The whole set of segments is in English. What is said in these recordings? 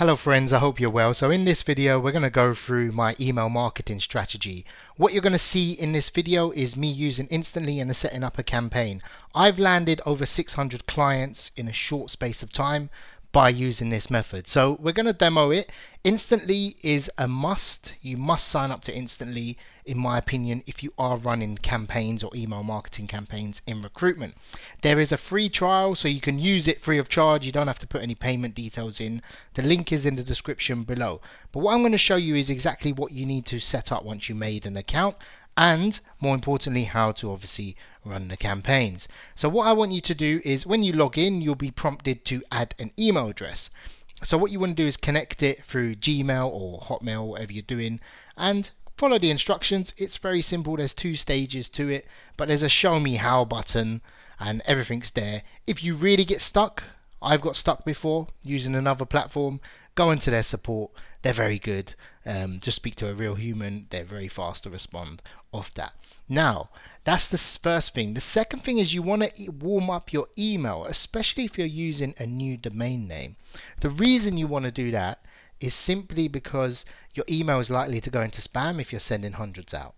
Hello friends, I hope you're well. So in this video we're going to go through my email marketing strategy. What you're going to see in this video is me using Instantly and setting up a campaign. I've landed over 600 clients in a short space of time by using this method. So we're going to demo it. Instantly is a must. You must sign up to Instantly, in my opinion, if you are running campaigns or email marketing campaigns in recruitment. There is a free trial, so you can use it free of charge. You don't have to put any payment details in. The link is in the description below. But what I'm going to show you is exactly what you need to set up once you made an account, and more importantly how to obviously run the campaigns. So what I want you to do is when you log in, you'll be prompted to add an email address. So what you want to do is connect it through Gmail or Hotmail, whatever you're doing, and follow the instructions. It's very simple. There's 2 stages to it, but there's a show me how button and everything's there. If you really get stuck, I've got stuck before using another platform, go into their support. They're very good. Just speak to a real human. They're very fast to respond off that. Now, that's the first thing. The second thing is you want to warm up your email, especially if you're using a new domain name. The reason you want to do that is simply because your email is likely to go into spam if you're sending hundreds out.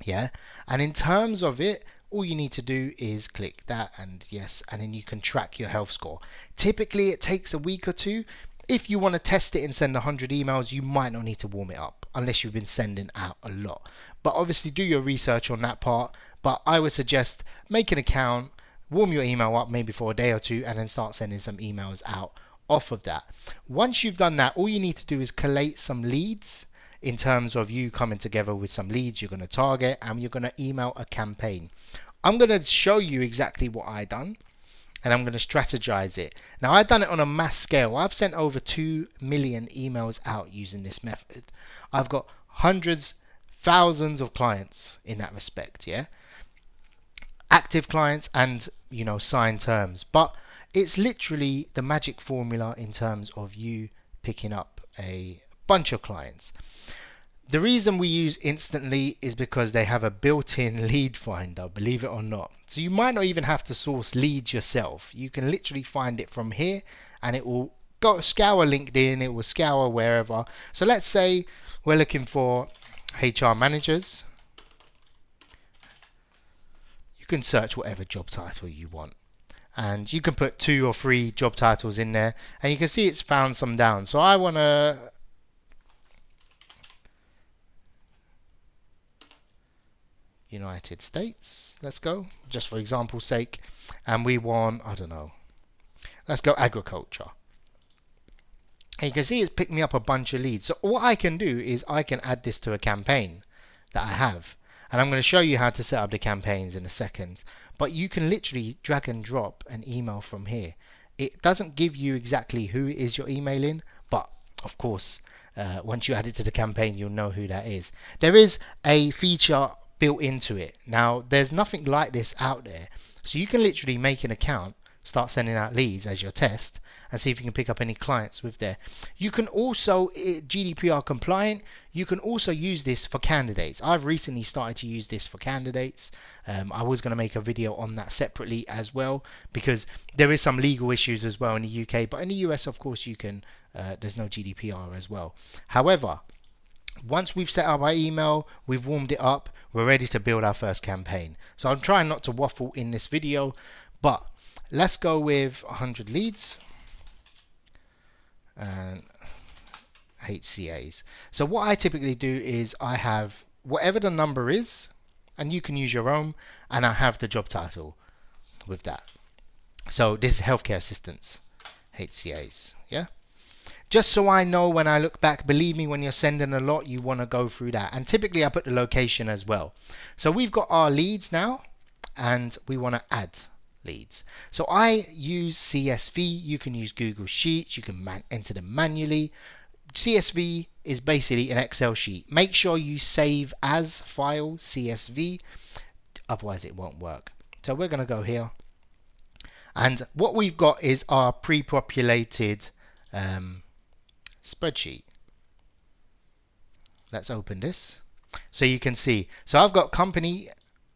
Yeah, and in terms of it, all you need to do is click that and yes, and then you can track your health score. Typically it takes a week or two. If you want to test it and send 100 emails, you might not need to warm it up unless you've been sending out a lot. But obviously do your research on that part. But I would suggest make an account, warm your email up maybe for a day or two, and then start sending some emails out off of that. Once you've done that, all you need to do is collate some leads in terms of you coming together with some leads you're going to target, and you're going to email a campaign. I'm going to show you exactly what I done, and I'm going to strategize it. Now I've done it on a mass scale. I've sent over 2 million emails out using this method. I've got hundreds, thousands of clients in that respect, yeah, active clients and signed terms. But it's literally the magic formula in terms of you picking up a bunch of clients. The reason we use Instantly is because they have a built-in lead finder, believe it or not. So you might not even have to source leads yourself. You can literally find it from here, and it will go scour LinkedIn, it will scour wherever. So let's say we're looking for HR managers. You can search whatever job title you want, and you can put 2 or 3 job titles in there, and you can see it's found some down. So I want to United States, let's go, just for example's sake, and we want, I don't know, let's go agriculture. And you can see it's picked me up a bunch of leads. So what I can do is I can add this to a campaign that I have, and I'm going to show you how to set up the campaigns in a second. But you can literally drag and drop an email from here. It doesn't give you exactly who it is you're emailing, but of course once you add it to the campaign you'll know who that is. There is a feature built into it. Now there's nothing like this out there, so you can literally make an account, start sending out leads as your test, and see if you can pick up any clients with there. You can also, GDPR compliant, you can also use this for candidates. I've recently started to use this for candidates. I was going to make a video on that separately as well, because there is some legal issues as well in the UK, but in the US of course you can, there's no GDPR as well. However, once we've set up our email, we've warmed it up, we're ready to build our first campaign. So I'm trying not to waffle in this video, but let's go with 100 leads and HCAs. So what I typically do is I have whatever the number is, and you can use your own, and I have the job title with that. So this is healthcare assistants, HCAs, yeah? Just so I know when I look back. Believe me, when you're sending a lot, you want to go through that. And typically I put the location as well. So we've got our leads now, and we want to add leads. So I use CSV. You can use Google Sheets. You can enter them manually. CSV is basically an Excel sheet. Make sure you save as file CSV, otherwise it won't work. So we're going to go here, and what we've got is our pre-populated spreadsheet. Let's open this so you can see. So I've got company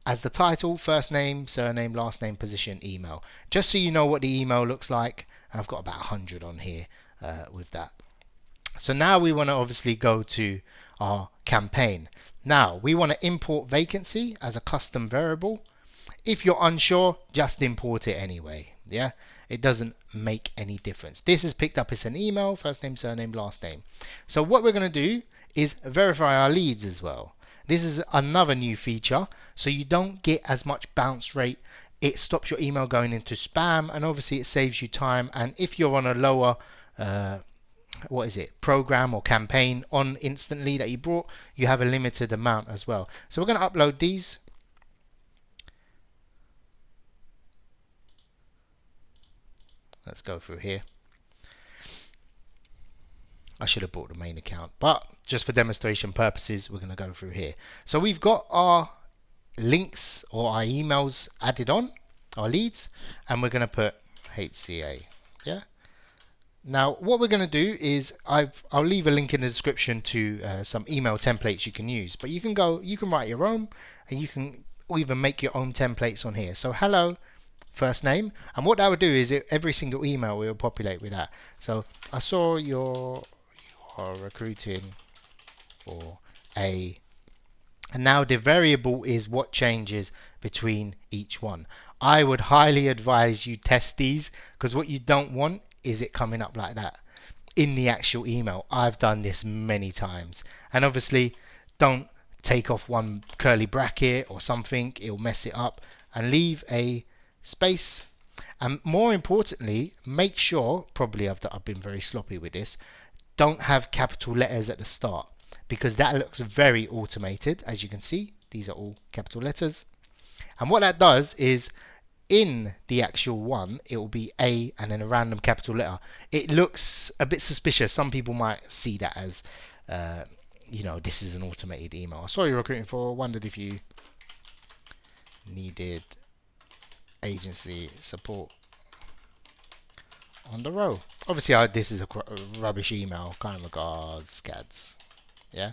as the title, first name, surname, last name, position, email, just so you know what the email looks like. And I've got about 100 on here with that. So now we want to obviously go to our campaign. Now we want to import vacancy as a custom variable. If you're unsure, just import it anyway. Yeah, it doesn't make any difference. This is picked up as an email, first name, surname, last name. So what we're going to do is verify our leads as well. This is another new feature, so you don't get as much bounce rate. It stops your email going into spam, and obviously it saves you time. And if you're on a lower program or campaign on instantly that you brought, you have a limited amount as well. So we're going to upload these. Let's go through here. I should have bought the main account, but just for demonstration purposes, we're going to go through here. So we've got our links or our emails added on, our leads, and we're going to put HCA. Yeah. Now what we're going to do is I'll leave a link in the description to some email templates you can use, but you can write your own, and you can even make your own templates on here. So hello, first name, and what that would do is every single email will populate with that. So I saw you are recruiting for a, and now the variable is what changes between each one. I would highly advise you test these, because what you don't want is it coming up like that in the actual email. I've done this many times, and obviously don't take off one curly bracket or something, it'll mess it up, and leave a space. And more importantly, make sure, probably I've been very sloppy with this, don't have capital letters at the start, because that looks very automated. As you can see, these are all capital letters, and what that does is in the actual one it will be A and then a random capital letter. It looks a bit suspicious. Some people might see that as this is an automated email. I saw you recruiting for, wondered if you needed agency support on the row. Obviously this is a rubbish email, kind regards, scads. Yeah,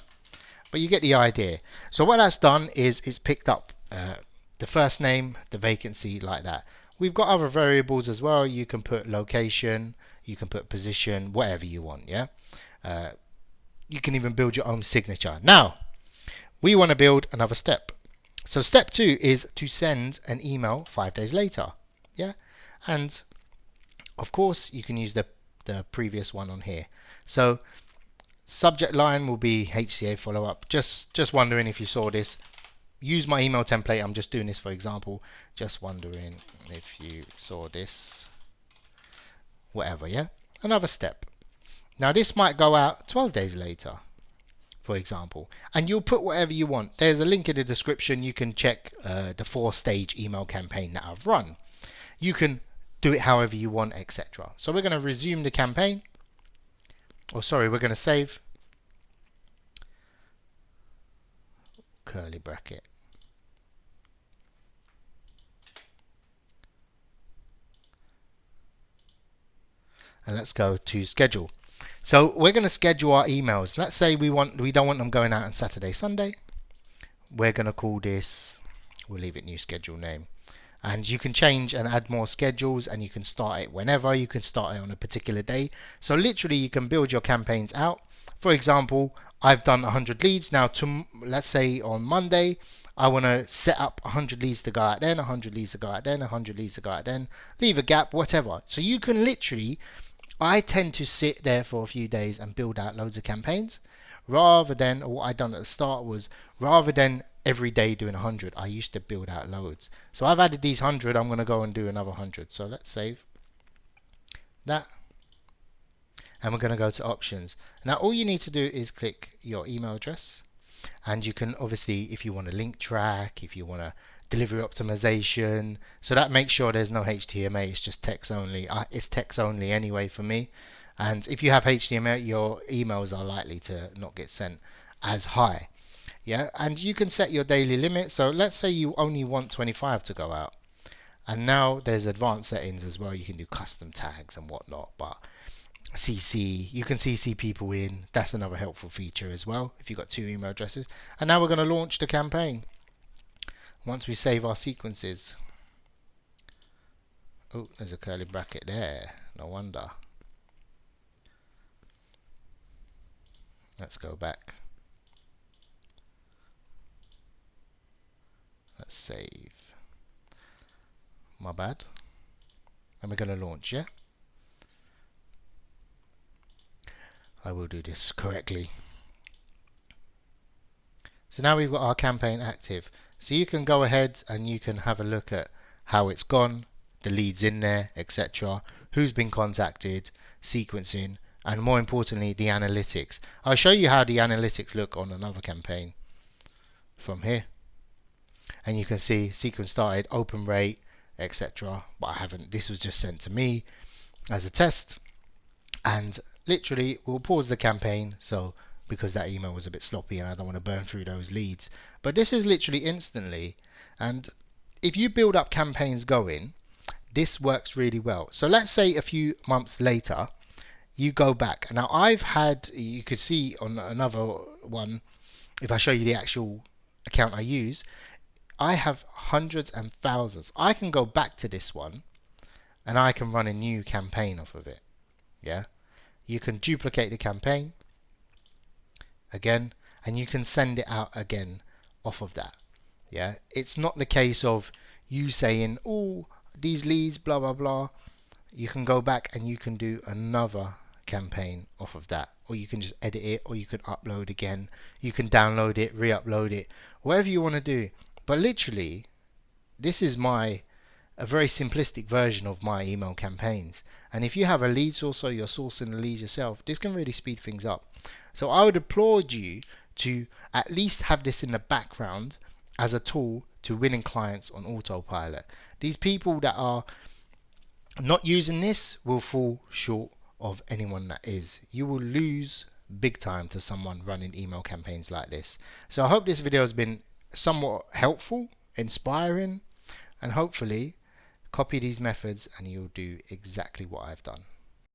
but you get the idea. So what that's done is it's picked up the first name, the vacancy, like that. We've got other variables as well. You can put location, you can put position, whatever you want. Yeah, you can even build your own signature. Now we want to build another step. So step 2 is to send an email 5 days later. Yeah, and of course you can use the previous one on here. So subject line will be HCA follow up. Just wondering if you saw this. Use my email template. I'm just doing this for example. Just wondering if you saw this. Whatever, yeah? Another step. Now this might go out 12 days later, for example. And you'll put whatever you want. There's a link in the description. You can check the 4-stage email campaign that I've run. You can do it however you want, etc. So we're going to resume the campaign. We're going to save. Curly bracket. And let's go to schedule. So we're going to schedule our emails. Let's say we don't want them going out on Saturday, Sunday. We're going to call this, we'll leave it new schedule name. And you can change and add more schedules, and you can start it whenever. You can start it on a particular day. So literally you can build your campaigns out. For example, I've done 100 leads. Now let's say on Monday I want to set up 100 leads to go out then, 100 leads to go out then, 100 leads to go out then, leave a gap, whatever. So you can literally, I tend to sit there for a few days and build out loads of campaigns, rather than, or what I done at the start was, rather than every day doing 100, I used to build out loads. So I've added these 100, I'm going to go and do another 100. So let's save that, and we're going to go to options. Now all you need to do is click your email address, and you can obviously, if you want a link track, if you want a delivery optimization, so that makes sure there's no HTML, it's just text only. It's text only anyway for me, and if you have HTML, your emails are likely to not get sent as high. Yeah, and you can set your daily limit. So let's say you only want 25 to go out, and now there's advanced settings as well. You can do custom tags and whatnot, but CC, you can CC people in. That's another helpful feature as well if you've got 2 email addresses. And now we're going to launch the campaign once we save our sequences. Oh, there's a curly bracket there, no wonder. let's go back. Let's save. My bad. And we're going to launch, yeah? I will do this correctly. So now we've got our campaign active. So you can go ahead and you can have a look at how it's gone, the leads in there, etc. Who's been contacted, sequencing, and more importantly, the analytics. I'll show you how the analytics look on another campaign from here. And you can see sequence started, open rate, etc. But I haven't, this was just sent to me as a test. And literally, we'll pause the campaign, so because that email was a bit sloppy and I don't want to burn through those leads. But this is literally instantly. And if you build up campaigns going, this works really well. So let's say a few months later, you go back. Now I've had, you could see on another one, if I show you the actual account I use, I have hundreds and thousands. I can go back to this one and I can run a new campaign off of it. Yeah, you can duplicate the campaign again and you can send it out again off of that. Yeah, it's not the case of you saying, oh, these leads, blah blah blah. You can go back and you can do another campaign off of that, or you can just edit it, or you can upload again, you can download it, re-upload it, whatever you want to do. But literally, this is a very simplistic version of my email campaigns. And if you have a lead source or you're sourcing the leads yourself, this can really speed things up. So I would applaud you to at least have this in the background as a tool to winning clients on autopilot. These people that are not using this will fall short of anyone that is. You will lose big time to someone running email campaigns like this. So I hope this video has been somewhat helpful, inspiring, and hopefully copy these methods and you'll do exactly what I've done.